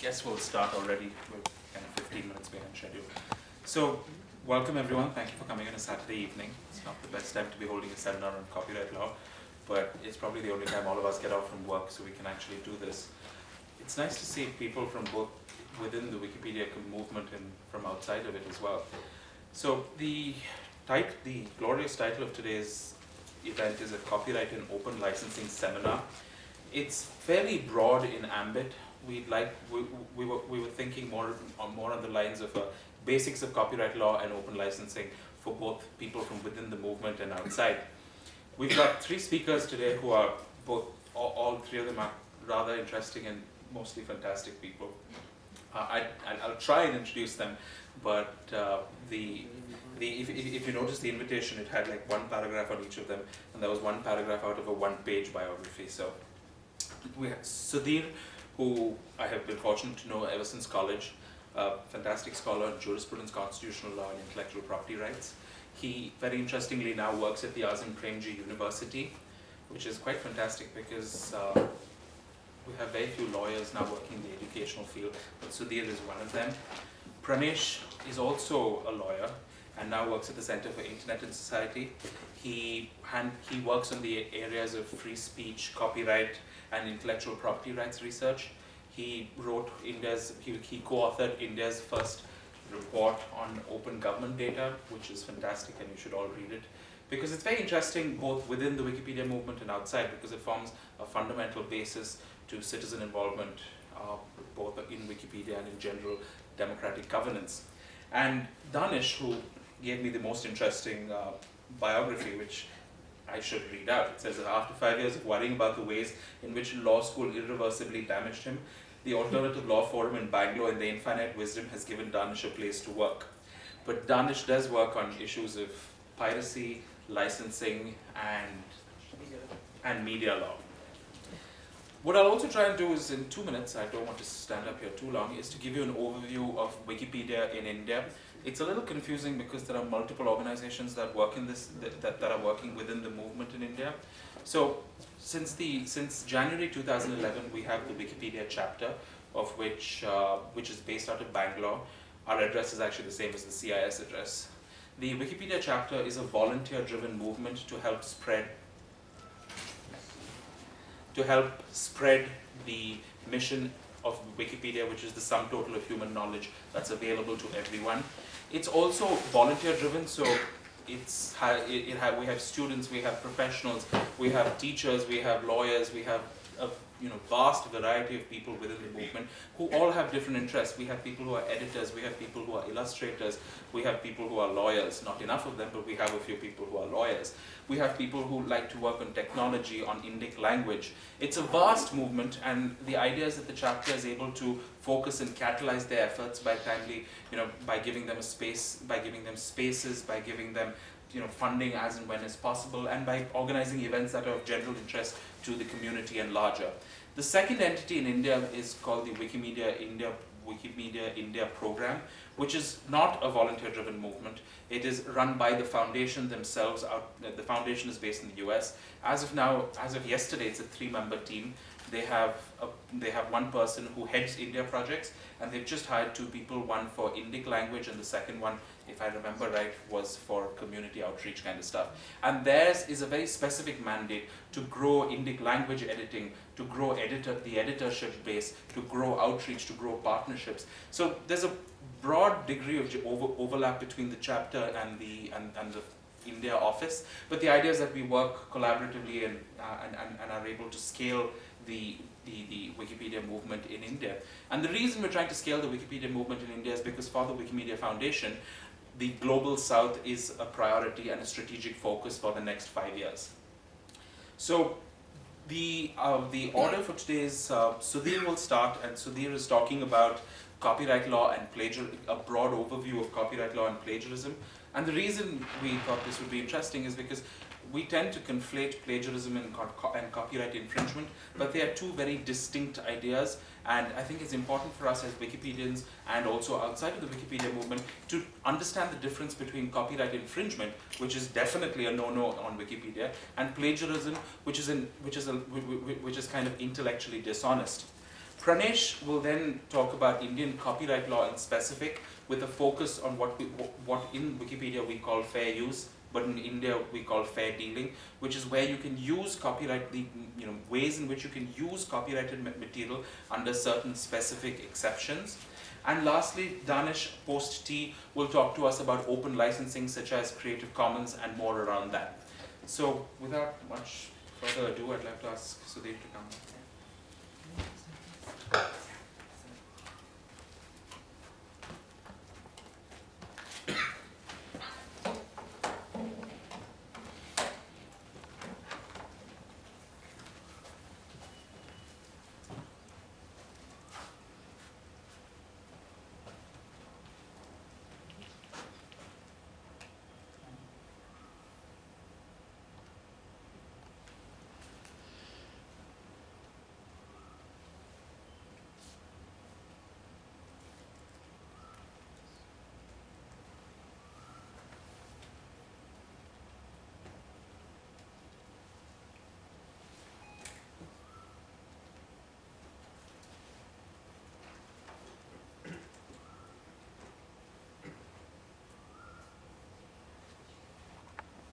guess we'll start already. We're kind of 15 minutes behind schedule. So, welcome everyone. Thank you for coming on a Saturday evening. It's not the best time to be holding a seminar on copyright law, but it's probably the only time all of us get off from work so we can actually do this. It's nice to see people from both within the Wikipedia movement and from outside of it as well. So, the glorious title of today's event is a Copyright and Open Licensing Seminar. It's fairly broad in ambit. We were thinking more on the lines of basics of copyright law and open licensing for both people from within the movement and outside. We've got three speakers today who are all three of them are rather interesting and mostly fantastic people. I'll try and introduce them, but if you notice the invitation, it had like one paragraph on each of them, and there was one paragraph out of a one-page biography. So we have Sudhir, who I have been fortunate to know ever since college, a fantastic scholar in jurisprudence, constitutional law, and intellectual property rights. He, very interestingly, now works at the mpg University, which is quite fantastic because we have very few lawyers now working in the educational field, but Sudhir is one of them. Pranesh is also a lawyer and now works at the Center for Internet and Society. He works on the areas of free speech, copyright, and intellectual property rights research. He co-authored India's first report on open government data, which is fantastic, and you should all read it, because it's very interesting both within the Wikipedia movement and outside, because it forms a fundamental basis to citizen involvement, both in Wikipedia and in general democratic governance. And Danish, who gave me the most interesting biography, which I should read out. It says that after 5 years of worrying about the ways in which law school irreversibly damaged him, the Alternative Law Forum in Bangalore and the Infinite Wisdom has given Danish a place to work. But Danish does work on issues of piracy, licensing, and media law. What I'll also try and do is in 2 minutes, I don't want to stand up here too long, is to give you an overview of Wikipedia in India. It's a little confusing because there are multiple organizations that work in this, that are working within the movement in India. So since January 2011, we have the Wikipedia chapter, of which is based out of Bangalore. Our address is actually the same as the CIS address. The Wikipedia chapter is a volunteer-driven movement to help spread the mission of Wikipedia, which is the sum total of human knowledge that's available to everyone. It's also volunteer-driven, so we have students, we have professionals, we have teachers, we have lawyers, we have a vast variety of people within the movement who all have different interests. We have people who are editors, we have people who are illustrators, we have people who are lawyers, not enough of them, but we have a few people who are lawyers. We have people who like to work on technology, on Indic language. It's a vast movement, and the idea is that the chapter is able to focus and catalyze their efforts by by giving them a space, by giving them spaces, by giving them funding as and when is possible, and by organizing events that are of general interest to the community and larger. The second entity in India is called the Wikimedia India program, which is not a volunteer-driven movement. It is run by the foundation themselves. The foundation is based in the US. As of yesterday, it's a 3-member team. They have one person who heads India projects, and they've just hired 2 people, one for Indic language, and the second one, if I remember right, was for community outreach kind of stuff. And theirs is a very specific mandate to grow Indic language editing, to grow the editorship base, to grow outreach, to grow partnerships. So there's a broad degree of overlap between the chapter and the India office, but the idea is that we work collaboratively and are able to scale the Wikipedia movement in India. And the reason we're trying to scale the Wikipedia movement in India is because for the Wikimedia Foundation, the Global South is a priority and a strategic focus for the next 5 years. So the order for today is Sudhir will start, and Sudhir is talking about copyright law and a broad overview of copyright law and plagiarism. And the reason we thought this would be interesting is because we tend to conflate plagiarism and copyright infringement, but they are two very distinct ideas, and I think it's important for us as Wikipedians and also outside of the Wikipedia movement to understand the difference between copyright infringement, which is definitely a no-no on Wikipedia, and plagiarism, which is kind of intellectually dishonest. Pranesh will then talk about Indian copyright law in specific, with a focus on what in Wikipedia we call fair use, but in India we call fair dealing, which is where you can use ways in which you can use copyrighted material under certain specific exceptions. And lastly, Danish post T will talk to us about open licensing such as Creative Commons and more around that. So without much further ado, I'd like to ask Sudhir to come.